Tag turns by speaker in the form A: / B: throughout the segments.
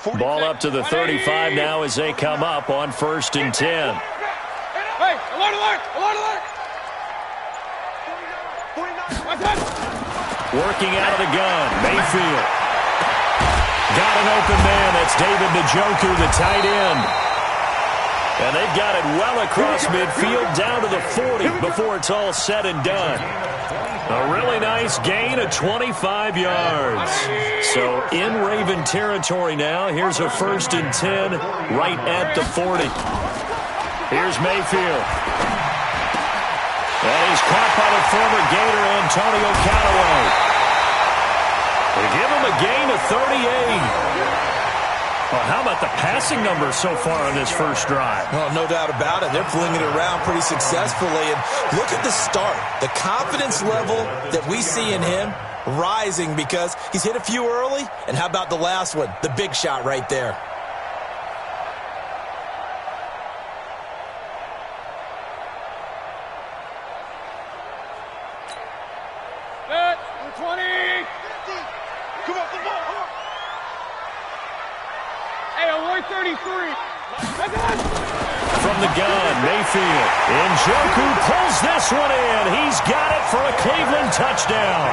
A: Ball up to the 35 now as they come up on 1st and 10.
B: Hey, alert, alert, alert, alert.
A: Working out of the gun, Mayfield. Got an open man. That's David Njoku, the tight end. And they've got it well across midfield down to the 40 before it's all said and done. A really nice gain of 25 yards. So in Raven territory now. Here's a 1st and 10 right at the 40. Here's Mayfield. And he's caught by the former Gator Antonio Callaway. They give him a gain of 38. Well, how about the passing numbers so far on this first drive?
C: Oh, no doubt about it. They're flinging it around pretty successfully. And look at the start. The confidence level that we see in him rising because he's hit a few early. And how about the last one? The big shot right there.
B: Set, 20. Come on, come on. Hey, alert 33.
A: From the gun, Mayfield. Njoku pulls this one in. He's got it for a Cleveland touchdown.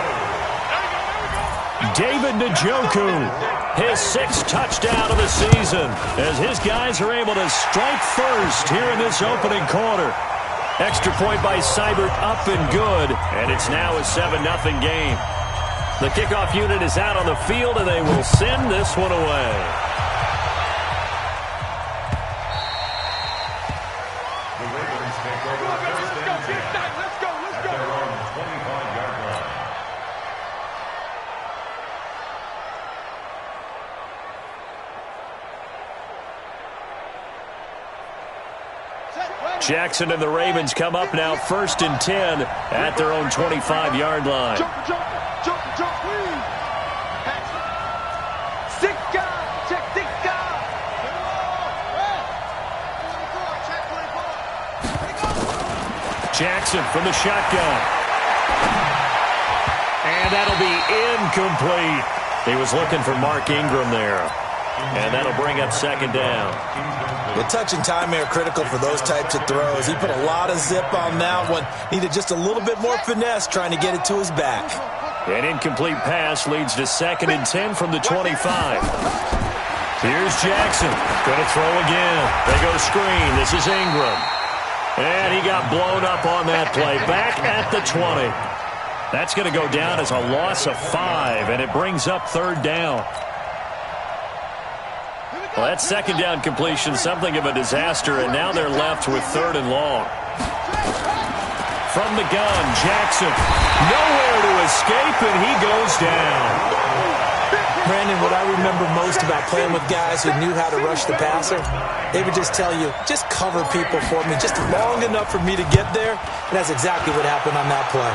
A: David Njoku, his 6th touchdown of the season, as his guys are able to strike first here in this opening quarter. Extra point by Seibert up and good, and it's now a 7-0 game. The kickoff unit is out on the field, and they will send this one away. Jackson and the Ravens come up now 1st and 10 at their own 25-yard line.
B: Jump, jump, jump, jump, please. 6 guys, check 6 guys.
A: Jackson from the shotgun. And that'll be incomplete. He was looking for Mark Ingram there. And that'll bring up 2nd down.
C: The touch and time are critical for those types of throws. He put a lot of zip on that one. Needed just a little bit more finesse trying to get it to his back.
A: An incomplete pass leads to 2nd and 10 from the 25. Here's Jackson. Going to throw again. They go screen. This is Ingram. And he got blown up on that play. Back at the 20. That's going to go down as a loss of 5, and it brings up 3rd down. Well, that 2nd down completion, something of a disaster, and now they're left with 3rd and long. From the gun, Jackson. Nowhere to escape, and he goes down.
C: Brandon, what I remember most about playing with guys who knew how to rush the passer, they would just tell you, just cover people for me, just long enough for me to get there, and that's exactly what happened on that play.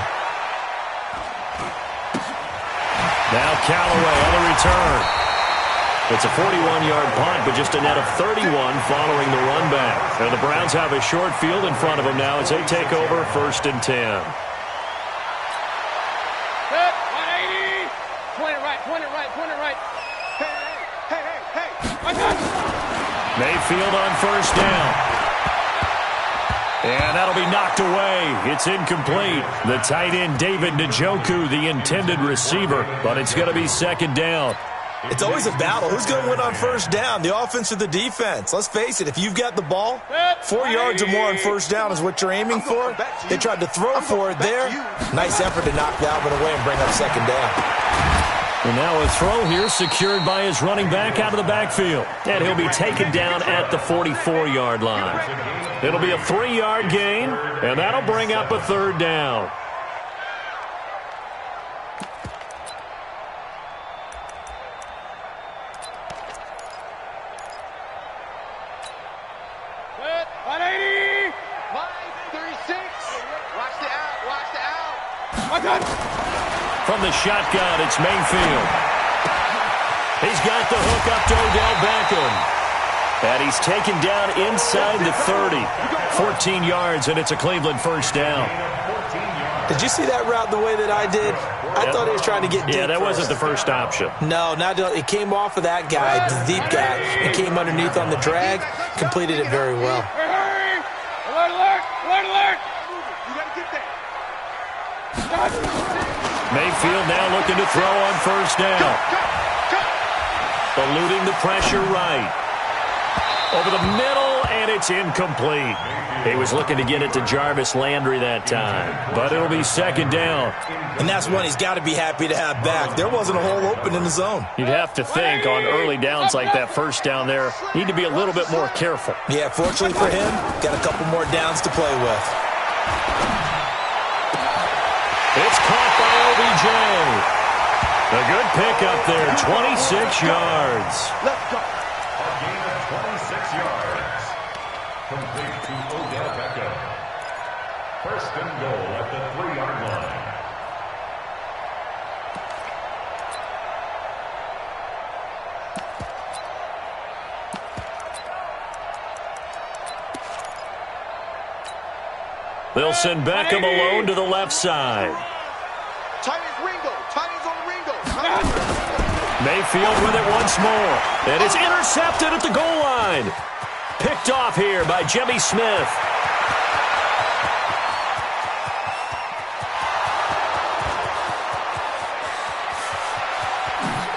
A: Now Callaway on the return. It's a 41-yard punt, but just a net of 31 following the run back. And the Browns have a short field in front of them now as they take over 1st and 10.
B: Set, 180. Point it right, point it right, point it right. Hey.
A: Mayfield on 1st down. And that'll be knocked away. It's incomplete. The tight end, David Njoku, the intended receiver, but it's going to be 2nd down.
C: It's always a battle. Who's going to win on 1st down, the offense or the defense? Let's face it, if you've got the ball, 4 yards or more on 1st down is what you're aiming for. They tried to throw for it there. Nice effort to knock Dalvin away and bring up 2nd down.
A: And now a throw here secured by his running back out of the backfield. And he'll be taken down at the 44-yard line. It'll be a 3-yard gain, and that'll bring up a 3rd down. From the shotgun, it's Mayfield. He's got the hook up to Odell Beckham. And he's taken down inside the 30. 14 yards, and it's a Cleveland 1st down.
C: Did you see that route the way that I did? I thought he was trying to get deep.
A: Yeah, that
C: first.
A: wasn't the first option.
C: No, it came off of that guy, the deep guy, and came underneath on the drag, completed it very well.
B: Hurry! Alert, alert! Alert, alert! You got to get that.
A: Mayfield now looking to throw on first down. Eluding the pressure right. Over the middle, and it's incomplete. He was looking to get it to Jarvis Landry that time, but it'll be second down.
C: And that's one he's got to be happy to have back. There wasn't a hole open in the zone.
A: You'd have to think on early downs like that first down there, need to be a little bit more careful.
C: Yeah, fortunately for him, got a couple more downs to play with.
A: It's caught by OBJ. A good pickup there, 26 yards.
B: Let's go.
D: A gain of 26 yards. Complete to Odell Beckham. First and goal at the 3-yard line.
A: They'll send Beckham alone to the left side.
B: Tight as Ringo. Tight as on Ringo.
A: Mayfield with it once more. And it's intercepted at the goal line. Picked off here by Jimmy Smith.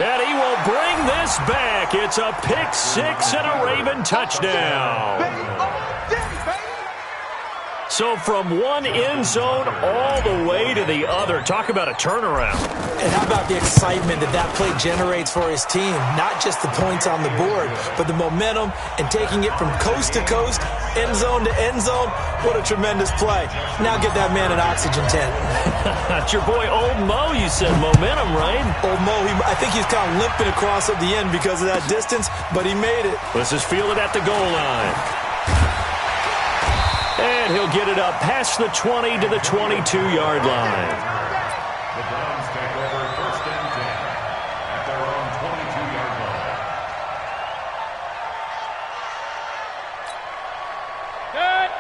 A: And he will bring this back. It's a pick six and a Raven touchdown. So from one end zone all the way to the other. Talk about a turnaround.
C: And how about the excitement that play generates for his team? Not just the points on the board, but the momentum and taking it from coast to coast, end zone to end zone. What a tremendous play. Now get that man an oxygen tent.
A: That's your boy Old Mo, you said. Momentum, right?
C: Old Mo, I think he's kind of limping across at the end because of that distance, but he made it.
A: This is fielded at the goal line. And he'll get it up past the 20 to the 22-yard line.
D: The Browns take over first and 10 at their own 22-yard line.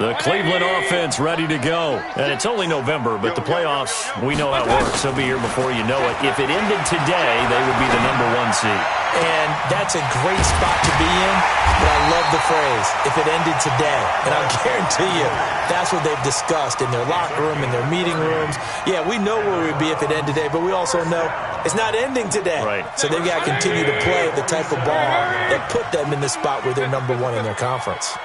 A: The Cleveland offense ready to go. And it's only November, but the playoffs, we know how it works. They'll be here before you know it. If it ended today, they would be the #1 seed.
C: And that's a great spot to be in, but I love the phrase, if it ended today. And I'll guarantee you, that's what they've discussed in their locker room, in their meeting rooms. Yeah, we know where we'd be if it ended today, but we also know it's not ending today.
A: Right.
C: So they've got to continue to play the type of ball that put them in the spot where they're #1 in their conference.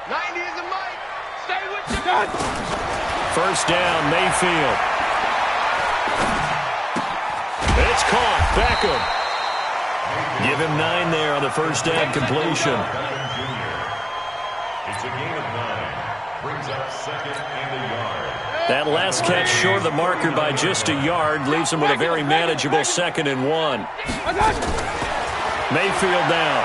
B: 90 is the mic. Stay with your gun.
A: First down, Mayfield. It's caught. Beckham. Give him 9 there on the first down completion.
D: It's a gain of 9. Brings up second and a yard.
A: That last catch short of the marker by just a yard leaves him with a very manageable 2nd and 1. Mayfield now.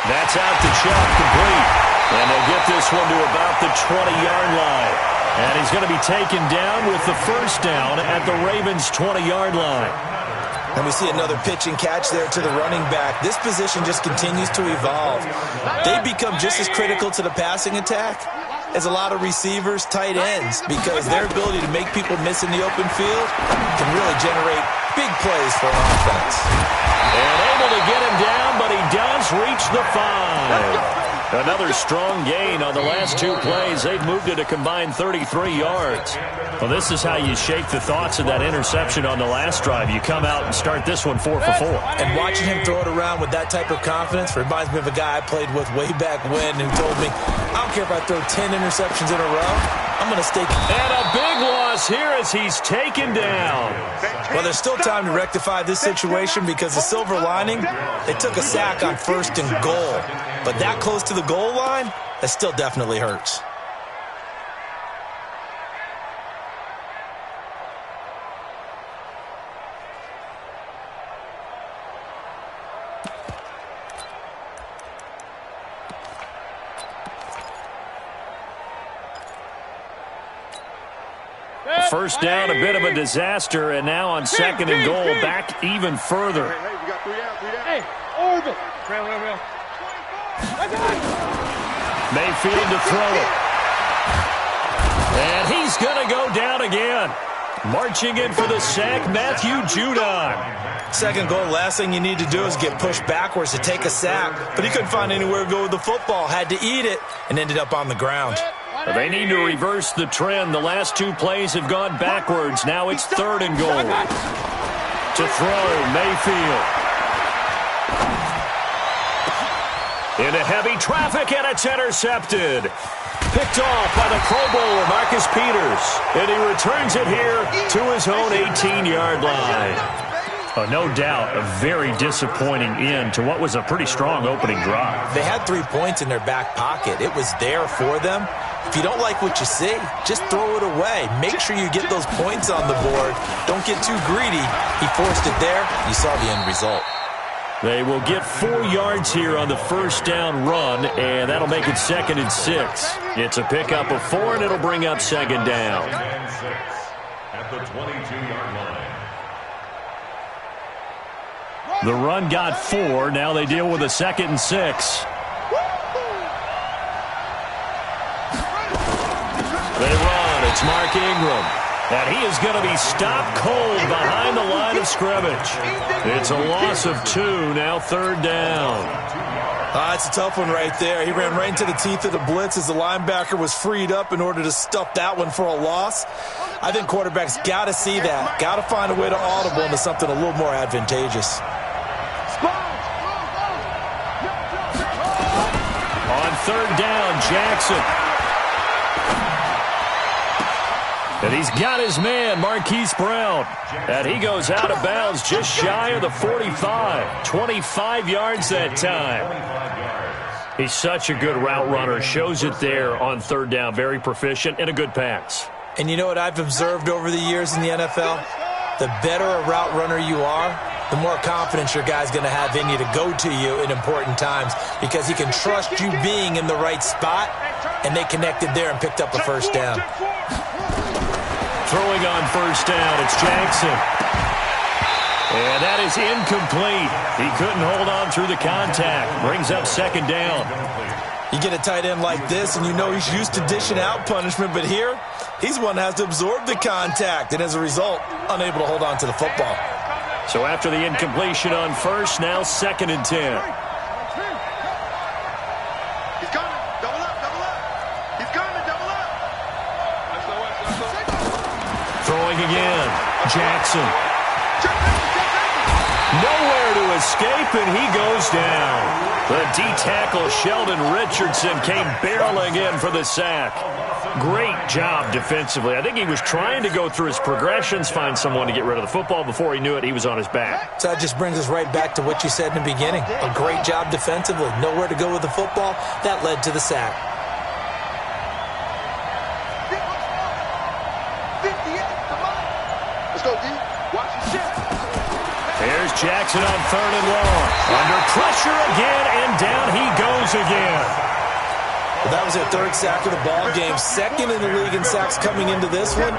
A: That's out to Chubb, complete. And they'll get this one to about the 20-yard line. And he's going to be taken down with the first down at the Ravens' 20-yard line.
C: And we see another pitch and catch there to the running back. This position just continues to evolve. They become just as critical to the passing attack as a lot of receivers, tight ends, because their ability to make people miss in the open field can really generate big plays for an offense.
A: And able to get him down, but he does reach the 5. Another strong gain on the last 2 plays. They've moved it a combined 33 yards. Well, this is how you shake the thoughts of that interception on the last drive. You come out and start this one 4 for 4.
C: And watching him throw it around with that type of confidence reminds me of a guy I played with way back when who told me, I don't care if I throw 10 interceptions in a row, I'm going to stay.
A: And a big loss here as he's taken down.
C: Well, there's still time to rectify this situation because the silver lining, they took a sack on 1st and goal. But that close to the goal line, that still definitely hurts.
A: First down, a bit of a disaster, and now on 2nd and goal, back even further.
B: Hey, we got 3 out. Hey, orbit. Rail.
A: Mayfield to throw it. And he's going to go down again. Marching in for the sack, Matthew Judon.
C: Second goal, last thing you need to do is get pushed backwards to take a sack. But he couldn't find anywhere to go with the football. Had to eat it and ended up on the ground.
A: They need to reverse the trend. The last two plays have gone backwards. Now it's 3rd and goal. To throw, Mayfield. Into heavy traffic, and it's intercepted. Picked off by the Pro Bowler, Marcus Peters. And he returns it here to his own 18-yard line. No doubt, a very disappointing end to what was a pretty strong opening drive.
C: They had 3 points in their back pocket. It was there for them. If you don't like what you see, just throw it away. Make sure you get those points on the board. Don't get too greedy. He forced it there. You saw the end result.
A: They will get 4 yards here on the first down run, and that'll make it 2nd and 6. It's a pickup of 4, and it'll bring up 2nd down.
D: At the 22-yard line.
A: The run got 4. Now they deal with a 2nd and 6. They run. It's Mark Ingram. And he is going to be stopped cold behind the line of scrimmage. It's a loss of 2. Now 3rd down.
C: It's a tough one right there. He ran right into the teeth of the blitz as the linebacker was freed up in order to stuff that one for a loss. I think quarterbacks got to see that. Got to find a way to audible into something a little more advantageous.
A: On 3rd down, Jackson. And he's got his man, Marquise Brown. And he goes out of bounds just shy of the 45. 25 yards that time. He's such a good route runner. Shows it there on 3rd down. Very proficient and a good pass.
C: And you know what I've observed over the years in the NFL? The better a route runner you are, the more confidence your guy's going to have in you to go to you in important times because he can trust you being in the right spot, and they connected there and picked up a first down.
A: Throwing on first down, it's Jackson. And that is incomplete. He couldn't hold on through the contact. Brings up 2nd down.
C: You get a tight end like this, and you know he's used to dishing out punishment, but here, he's one that has to absorb the contact, and as a result, unable to hold on to the football.
A: So after the incompletion on first, now 2nd and 10.
B: He's coming. Double up, double up. He's coming, double up.
A: Throwing again. Jackson. Nowhere to escape, and he goes down. The D-tackle Sheldon Richardson came barreling in for the sack. Great job defensively. I think he was trying to go through his progressions, find someone to get rid of the football. Before he knew it, he was on his back.
C: So that just brings us right back to what you said in the beginning. A great job defensively. Nowhere to go with the football. That led to the sack.
B: Let's go, D. Watch your shit.
A: Here's Jackson on 3rd and long. Under pressure again, and down he goes again.
C: Well, that was their 3rd sack of the ball game. 2nd in the league in sacks coming into this one.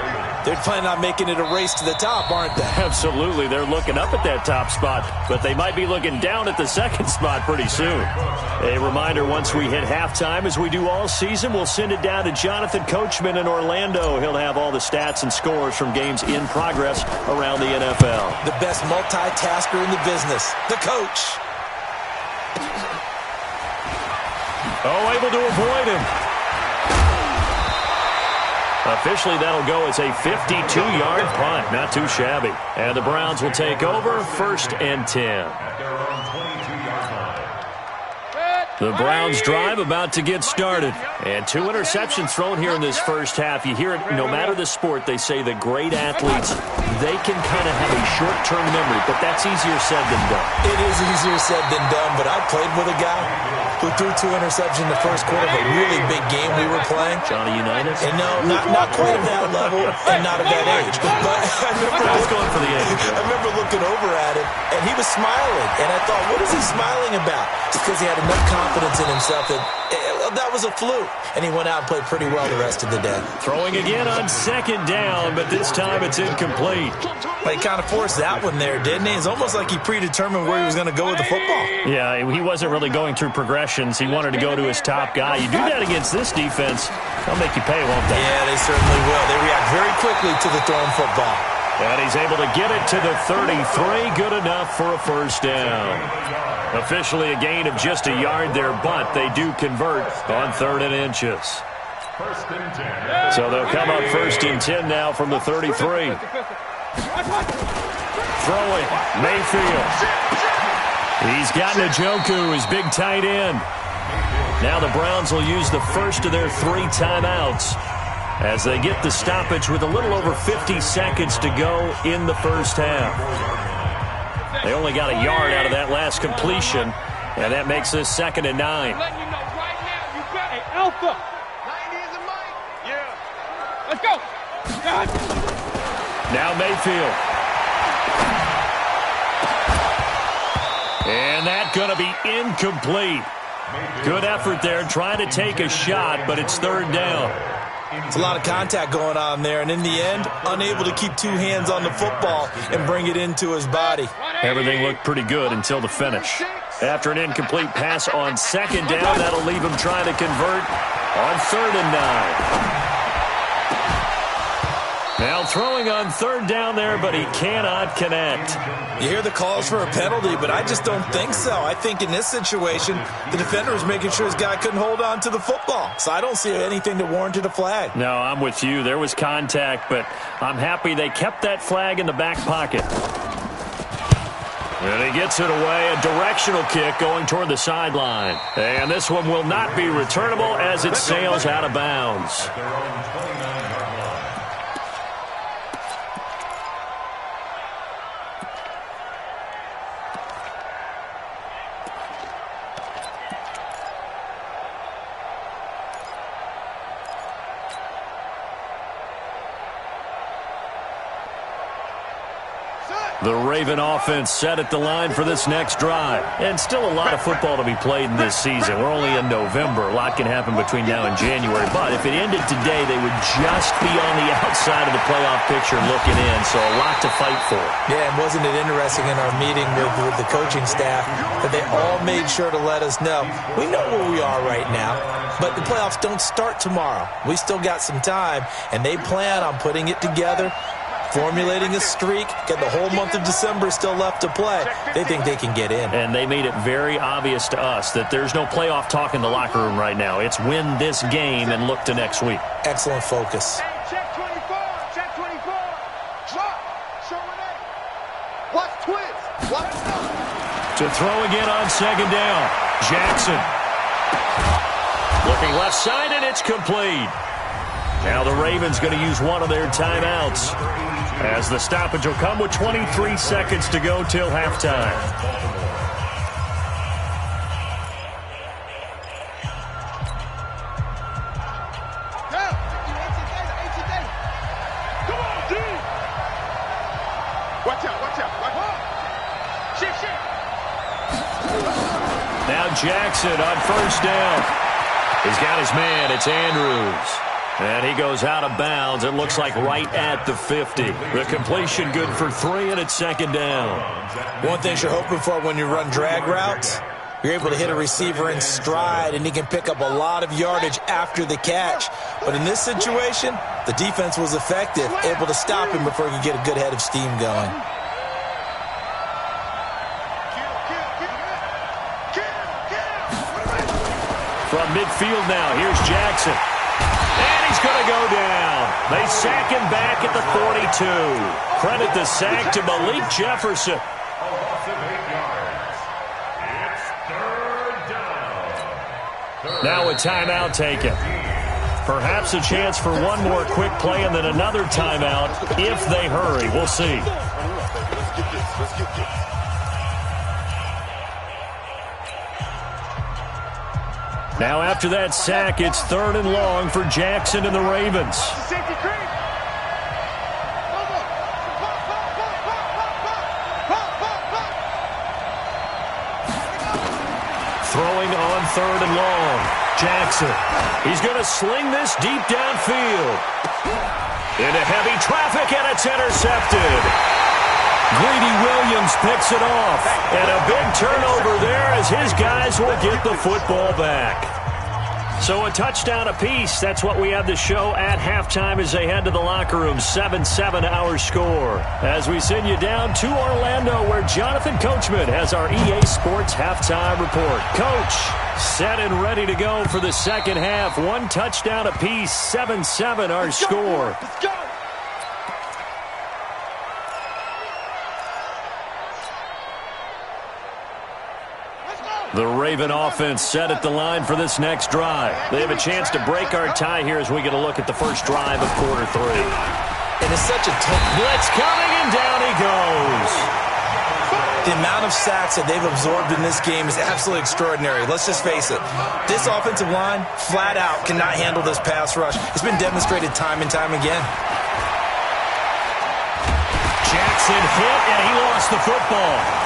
C: They're planning on making it a race to the top, aren't they?
A: Absolutely. They're looking up at that top spot, but they might be looking down at the 2nd spot pretty soon. A reminder, once we hit halftime, as we do all season, we'll send it down to Jonathan Coachman in Orlando. He'll have all the stats and scores from games in progress around the NFL.
C: The best multitasker in the business, the coach.
A: Oh, able to avoid him. Officially, that'll go as a 52-yard punt. Not too shabby. And the Browns will take over 1st and 10. The Browns drive about to get started. And 2 interceptions thrown here in this first half. You hear it, no matter the sport, they say the great athletes, they can kind of have a short-term memory, but that's easier said than done.
C: It is easier said than done, but I played with a guy who threw 2 interceptions in the first quarter of a really big game we were playing.
A: Johnny Unitas?
C: And no, not quite at that level and not at that age. But I was
A: going for the age.
C: I remember looking over at him, and he was smiling. And I thought, what is he smiling about? It's because he had enough confidence in himself that well, that was a fluke. And he went out and played pretty well the rest of the day.
A: Throwing again on second down, but this time it's incomplete.
C: Well, he kind of forced that one there, didn't he? It's almost like he predetermined where he was going to go with the football.
A: Yeah, he wasn't really going through progressions. He wanted to go to his top guy. You do that against this defense, they'll make you pay, won't they?
C: Yeah, they certainly will. They react very quickly to the thrown football.
A: And he's able to get it to the 33. Good enough for a first down. Officially a gain of just a yard there, but they do convert on 3rd and inches. So they'll come up 1st and 10 now from the 33. Throwing, Mayfield. He's got Njoku, his big tight end. Now the Browns will use the first of their 3 timeouts as they get the stoppage with a little over 50 seconds to go in the first half. They only got a yard out of that last completion, and that makes this 2nd and 9.
B: Hey, Alpha. 90 is a mic. Yeah. Let's go.
A: Now Mayfield. And that's going to be incomplete. Good effort there, trying to take a shot, but it's 3rd down.
C: It's a lot of contact going on there, and in the end, unable to keep 2 hands on the football and bring it into his body.
A: Everything looked pretty good until the finish. After an incomplete pass on 2nd down, that'll leave him trying to convert on 3rd and 9. Now throwing on 3rd down there, but he cannot connect.
C: You hear the calls for a penalty, but I just don't think so. I think in this situation, the defender was making sure his guy couldn't hold on to the football. So I don't see anything that warranted a flag.
A: No, I'm with you. There was contact, but I'm happy they kept that flag in the back pocket. And he gets it away, a directional kick going toward the sideline. And this one will not be returnable as it sails out of bounds. The Raven offense set at the line for this next drive. And still a lot of football to be played in this season. We're only in November. A lot can happen between now and January. But if it ended today, they would just be on the outside of the playoff picture looking in. So a lot to fight for.
C: Yeah, and wasn't it interesting in our meeting with the coaching staff that they all made sure to let us know, we know where we are right now, but the playoffs don't start tomorrow. We still got some time, and they plan on putting it together, formulating a streak, get the whole month of December still left to play. They think they can get in.
A: And they made it very obvious to us that there's no playoff talk in the locker room right now. It's win this game and look to next week.
C: Excellent focus.
B: Hey, check 24. Check 24. Drop. Show an 8. Watch twins. Watch
A: To throw again on 2nd down. Jackson. Looking left side, and it's complete. Now the Ravens going to use one of their timeouts, as the stoppage will come with 23 seconds to go till halftime.
B: Come on, D. Watch out, watch out. Shift.
A: Now Jackson on 1st down. He's got his man. It's Andrews. And he goes out of bounds. It looks like right at the 50. The completion good for 3, and it's 2nd down.
C: One thing you're hoping for when you run drag routes, you're able to hit a receiver in stride, and he can pick up a lot of yardage after the catch. But in this situation, the defense was effective, able to stop him before he could get a good head of steam going.
A: From midfield now, here's Jackson. And he's going to go down. They sack him back at the 42. Credit the sack to Malik Jefferson.
D: A loss of 8 yards. It's 3rd down.
A: Now a timeout taken. Perhaps a chance for one more quick play and then another timeout if they hurry. We'll see. Now after that sack, it's 3rd and long for Jackson and the Ravens. Throwing on 3rd and long. Jackson. He's going to sling this deep downfield. Into heavy traffic, and it's intercepted. Greedy Williams picks it off. And a big turnover there as his guys will get the football back. So a touchdown apiece. That's what we have to show at halftime as they head to the locker room. 7-7 our score. As we send you down to Orlando, where Jonathan Coachman has our EA Sports halftime report. Coach, set and ready to go for the second half. One touchdown apiece. 7-7 our score.
B: Let's go.
A: The Raven offense set at the line for this next drive. They have a chance to break our tie here as we get a look at the first drive of quarter 3.
C: And it's such a tough
A: blitz coming, and down he goes.
C: The amount of sacks that they've absorbed in this game is absolutely extraordinary. Let's just face it. This offensive line, flat out, cannot handle this pass rush. It's been demonstrated time and time again.
A: Jackson hit, and he lost the football.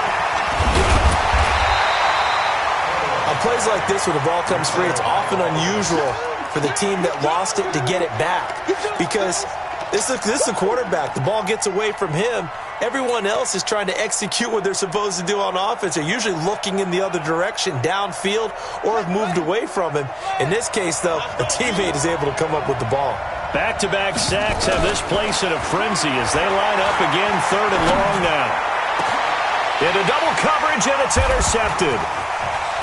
C: On plays like this where the ball comes free, it's often unusual for the team that lost it to get it back. Because this is the quarterback. The ball gets away from him. Everyone else is trying to execute what they're supposed to do on offense. They're usually looking in the other direction, downfield, or have moved away from him. In this case, though, a teammate is able to come up with the ball.
A: Back-to-back sacks have this place in a frenzy as they line up again, 3rd and long now. Into double coverage, and it's intercepted.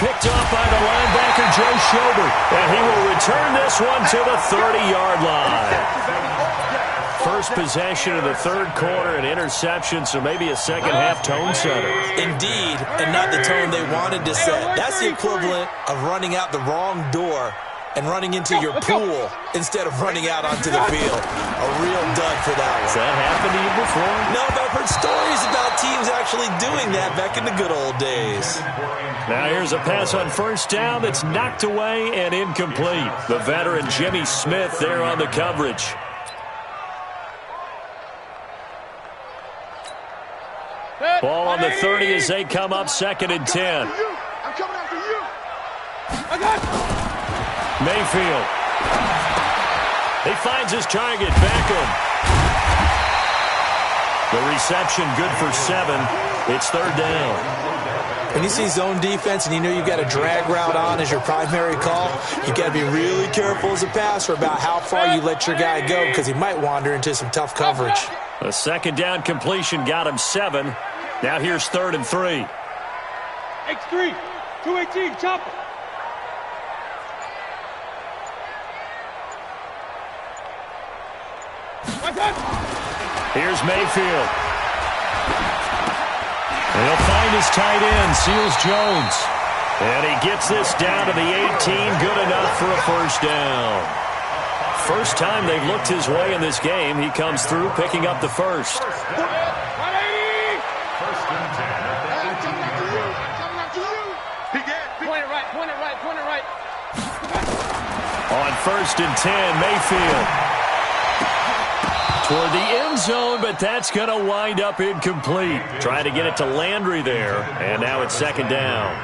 A: Picked off by the linebacker, Joe Schobert. And he will return this one to the 30-yard line. First possession of the third quarter, an interception, so maybe a second-half tone setter.
C: Indeed, and not the tone they wanted to set. That's the equivalent of running out the wrong door and running into your pool instead of running out onto the field. A real dud for that one.
A: Has that happened to you before?
C: No, but I've heard stories about teams actually doing that back in the good old days.
A: Now here's a pass on first down that's knocked away and incomplete. The veteran Jimmy Smith there on the coverage. Ball on the 30 as they come up 2nd and 10.
B: I'm coming after you.
A: Mayfield. He finds his target. Beckham. The reception good for 7. It's 3rd down.
C: When you see zone defense and you know you've got a drag route on as your primary call, you've got to be really careful as a passer about how far you let your guy go because he might wander into some tough coverage.
A: A 2nd down completion got him 7. Now here's 3rd and 3.
B: X3, 218, chopper.
A: Here's Mayfield. And he'll find his tight end, Seals Jones. And he gets this down to the 18, good enough for a first down. First time they've looked his way in this game. He comes through, picking up the first. On 1st and 10, Mayfield. Toward the end zone, but that's going to wind up incomplete. Trying to get it to Landry there, and now it's 2nd down.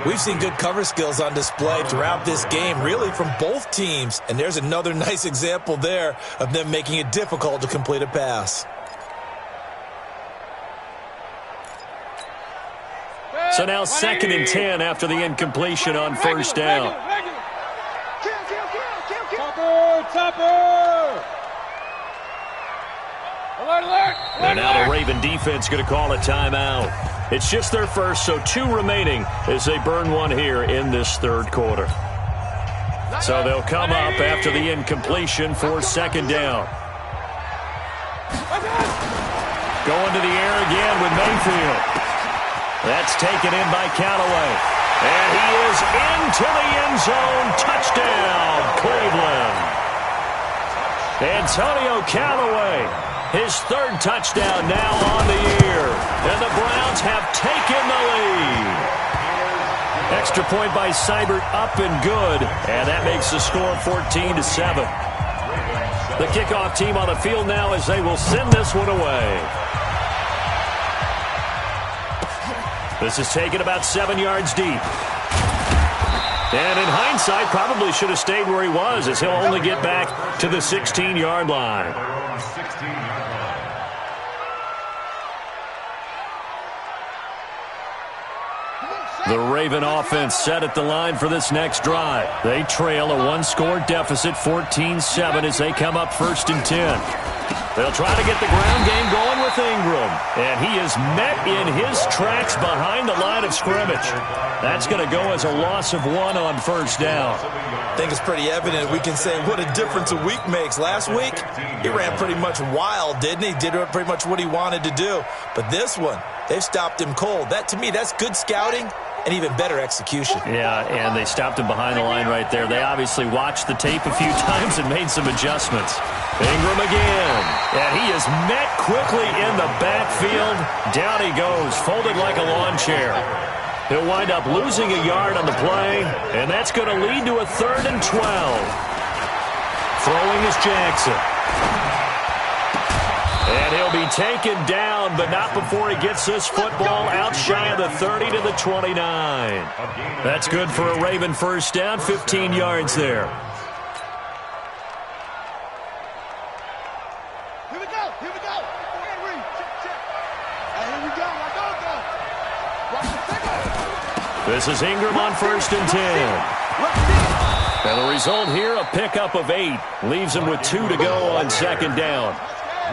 C: We've seen good cover skills on display throughout this game, really from both teams. And there's another nice example there of them making it difficult to complete a pass.
A: So now 2nd and 10 after the incompletion on first down.
B: Topper! Alert!
A: And now the Raven defense going to call a timeout. It's just their first, so 2 remaining as they burn one here in this 3rd quarter. So they'll come up after the incompletion for 2nd down. Going to the air again with Mayfield. That's taken in by Callaway. And he is into the end zone. Touchdown, Cleveland. Antonio Callaway, his 3rd touchdown now on the year. And the Browns have taken the lead. Extra point by Seibert, up and good. And that makes the score 14-7. The kickoff team on the field now as they will send this one away. This is taken about 7 yards deep. And in hindsight, probably should have stayed where he was, as he'll only get back to the 16-yard line. The Raven offense set at the line for this next drive. They trail a one-score deficit, 14-7, as they come up 1st and 10. They'll try to get the ground game going with Ingram. And he is met in his tracks behind the line of scrimmage. That's going to go as a loss of 1 on 1st down.
C: I think it's pretty evident. We can say what a difference a week makes. Last week, he ran pretty much wild, didn't he? Did pretty much what he wanted to do. But this one, they've stopped him cold. That, to me, that's good scouting and even better execution.
A: Yeah, and they stopped him behind the line right there. They obviously watched the tape a few times and made some adjustments. Ingram again, and he is met quickly in the backfield. Down he goes, folded like a lawn chair. He'll wind up losing a yard on the play, and that's going to lead to a 3rd and 12. Throwing is Jackson. And he'll be taken down, but not before he gets this football out shy of the 30 to the 29. That's good for a Raven 1st down, 15 yards there. This is Ingram on 1st and 10. And the result here, a pickup of 8. Leaves him with 2 to go on 2nd down.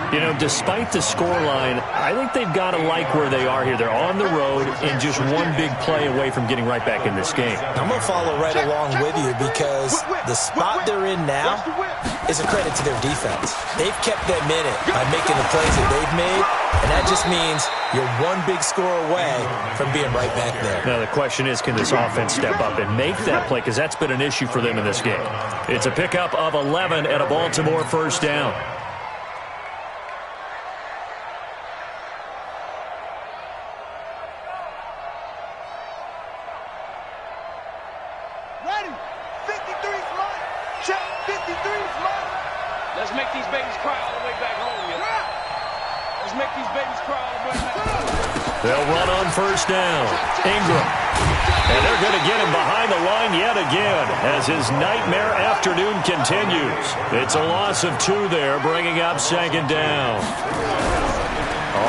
A: You know, despite the scoreline, I think they've got to like where they are here. They're on the road and just one big play away from getting right back in this game.
C: I'm going to follow right along with you because the spot they're in now is a credit to their defense. They've kept them in it by making the plays that they've made, and that just means you're one big score away from being right back there.
A: Now, the question is, can this offense step up and make that play? Because that's been an issue for them in this game. It's a pickup of 11 at a Baltimore 1st down. They'll run on 1st down. Ingram. And they're going to get him behind the line yet again as his nightmare afternoon continues. It's a loss of 2 there, bringing up 2nd down.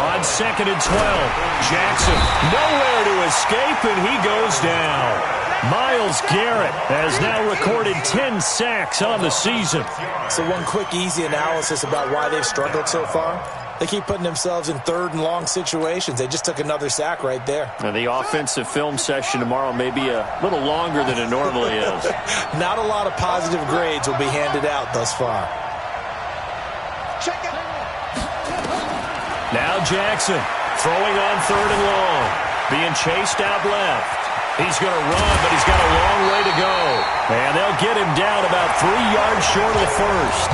A: On 2nd and 12, Jackson nowhere to escape, and he goes down. Miles Garrett has now recorded 10 sacks on the season.
C: So one quick, easy analysis about why they've struggled so far. They keep putting themselves in 3rd and long situations. They just took another sack right there.
A: Now, the offensive film session tomorrow may be a little longer than it normally is.
C: Not a lot of positive grades will be handed out thus far.
A: Now Jackson throwing on 3rd and long. Being chased out left. He's going to run, but he's got a long way to go. And they'll get him down about 3 yards short of the 1st.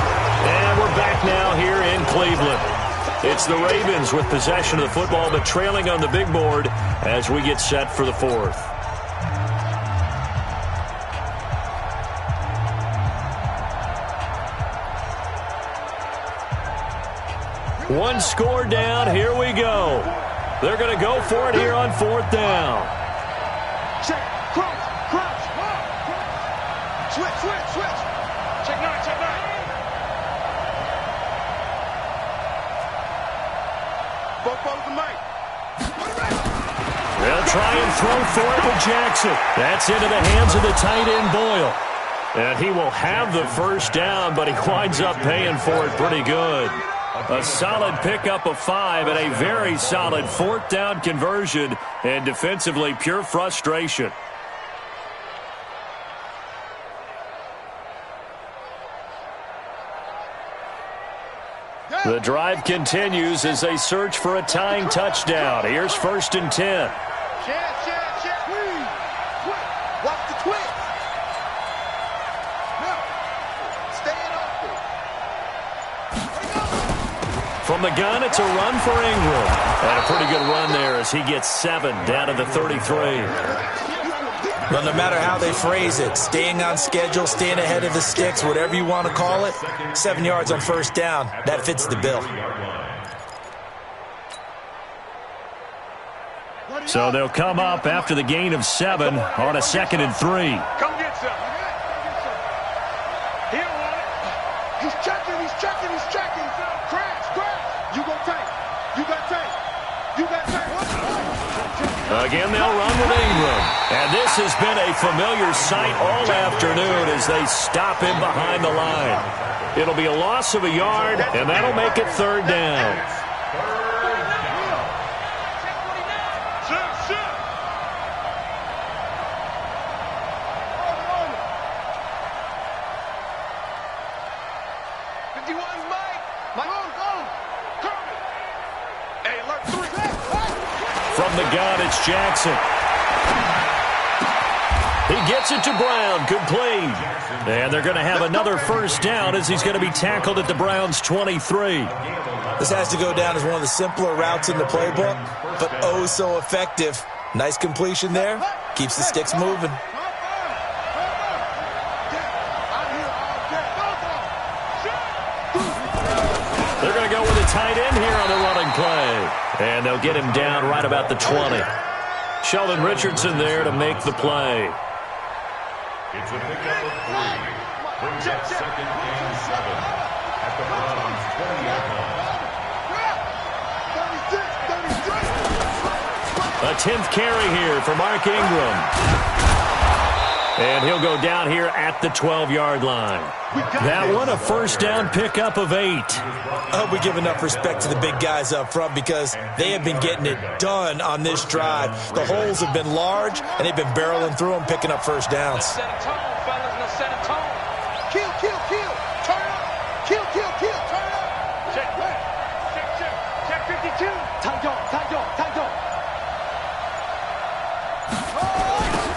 A: And we're back now here in Cleveland. It's the Ravens with possession of the football, but trailing on the big board as we get set for the 4th. One score down. Here we go. They're going to go for it here on 4th down.
B: Check, cross. Switch. Check 9.
A: They'll try and throw for it with Jackson. That's into the hands of the tight end, Boyle. And he will have the 1st down, but he winds up paying for it pretty good. A solid pickup of 5 and a very solid 4th down conversion, and defensively pure frustration. The drive continues as they search for a tying touchdown. Here's 1st and 10.
B: Check. Watch the twist. Now, staying open.
A: From the gun, it's a run for Ingram. And a pretty good run there as he gets 7 down to the 33.
C: Well, no matter how they phrase it, staying on schedule, staying ahead of the sticks, whatever you want to call it, 7 yards on 1st down, that fits the bill.
A: So they'll come up after the gain of 7 on a 2nd and 3.
B: Come get some. He don't want it. He's checking. Crash. You go take. You got take.
A: Again, they'll run with Ingram. And this has been a familiar sight all afternoon as they stop him behind the line. It'll be a loss of a yard, and that'll make it 3rd down. From the gun, it's Jackson. He gets it to Brown, complete. And they're going to have another 1st down as he's going to be tackled at the Browns' 23.
C: This has to go down as one of the simpler routes in the playbook, but oh so effective. Nice completion there. Keeps the sticks moving.
A: They're going to go with a tight end here on the running play. And they'll get him down right about the 20. Sheldon Richardson there to make the play.
D: It's a pickup of 3. Brings up 2nd and 7 at the Browns' 20-yard line.
A: A 10th carry here for Mark Ingram. And he'll go down here at the 12-yard line. That one, a 1st down pickup of 8.
C: I hope we give enough respect to the big guys up front because they have been getting it done on this drive. The holes have been large, and they've been barreling through them, picking up 1st downs.
B: Set a tone, fellas. Let's set a tone. Kill. Turn up. Kill. Turn up. Check 52. Time go.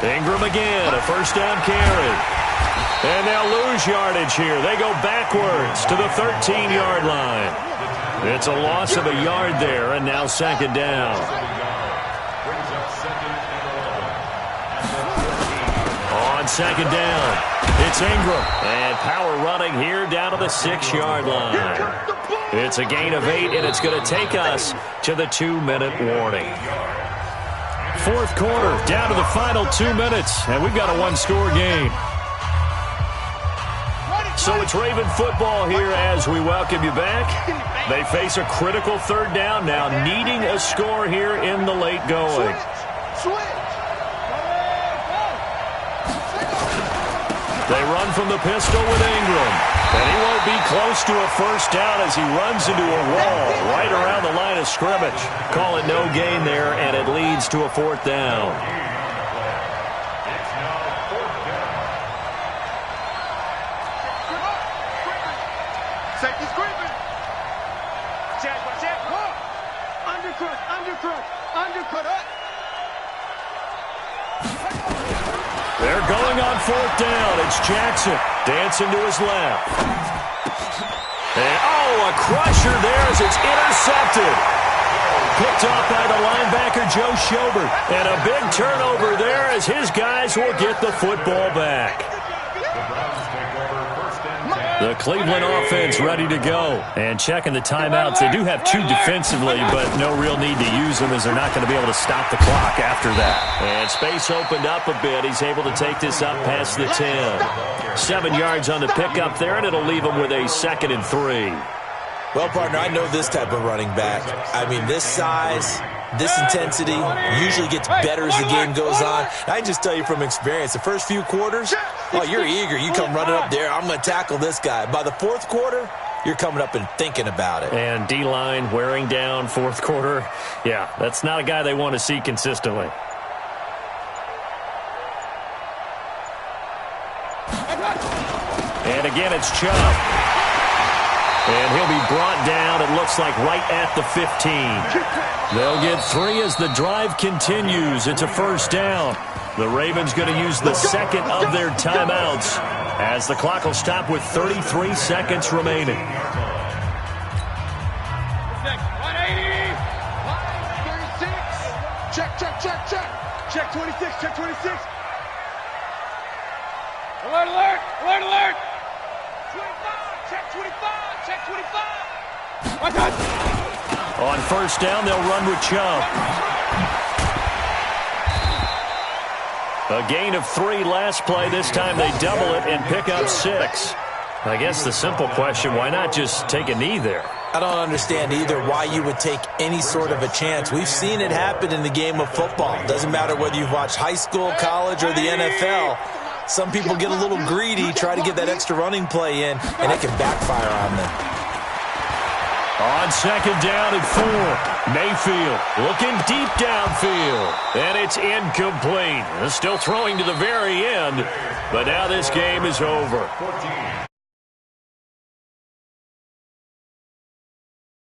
A: Ingram again, a 1st down carry. And they'll lose yardage here. They go backwards to the 13-yard line. It's a loss of a yard there, and now 2nd down. On 2nd down, it's Ingram. And power running here down to the 6-yard line. It's a gain of 8, and it's going to take us to the 2-minute warning. 4th quarter, down to the final 2 minutes, and we've got a 1-score game. So it's Raven football here as we welcome you back. They face a critical 3rd down now, needing a score here in the late going. They run from the pistol with Ingram. And he won't be close to a 1st down as he runs into a wall right around the line of scrimmage. Call it no gain there, and it leads to a 4th down.
B: Safety screaming. Check. Undercut up.
A: They're going on 4th down. It's Jackson dancing to his left. And, a crusher there as it's intercepted. Picked off by the linebacker, Joe Schobert. And a big turnover there as his guys will get the football back. The Cleveland offense ready to go. And checking the timeouts. They do have 2 defensively, but no real need to use them as they're not going to be able to stop the clock after that. And space opened up a bit. He's able to take this up past the 10. 7 yards on the pickup there, and it'll leave him with a 2nd and 3.
C: Well, partner, I know this type of running back. I mean, this size, this intensity usually gets better as the game goes on. I can just tell you from experience, the first few quarters, you're eager. You come running up there, I'm going to tackle this guy. By the 4th quarter, you're coming up and thinking about it.
A: And D-line wearing down 4th quarter. Yeah, that's not a guy they want to see consistently. And again, it's Chubb. And he'll be brought down, it looks like, right at the 15. They'll get 3 as the drive continues. It's a 1st down. The Ravens going to use the 2nd of their timeouts as the clock will stop with 33 seconds remaining.
B: 180. 36. Check 26. Check 26. Alert. 25. Check 25. Check 25.
A: On 1st down, they'll run with Chubb. A gain of 3 last play. This time they double it and pick up 6. I guess the simple question, why not just take a knee there?
C: I don't understand either why you would take any sort of a chance. We've seen it happen in the game of football. Doesn't matter whether you've watched high school, college, or the NFL. Some people get a little greedy, try to get that extra running play in, and it can backfire on them.
A: On second down and 4, Mayfield looking deep downfield, and it's incomplete. Still throwing to the very end, but now this game is over.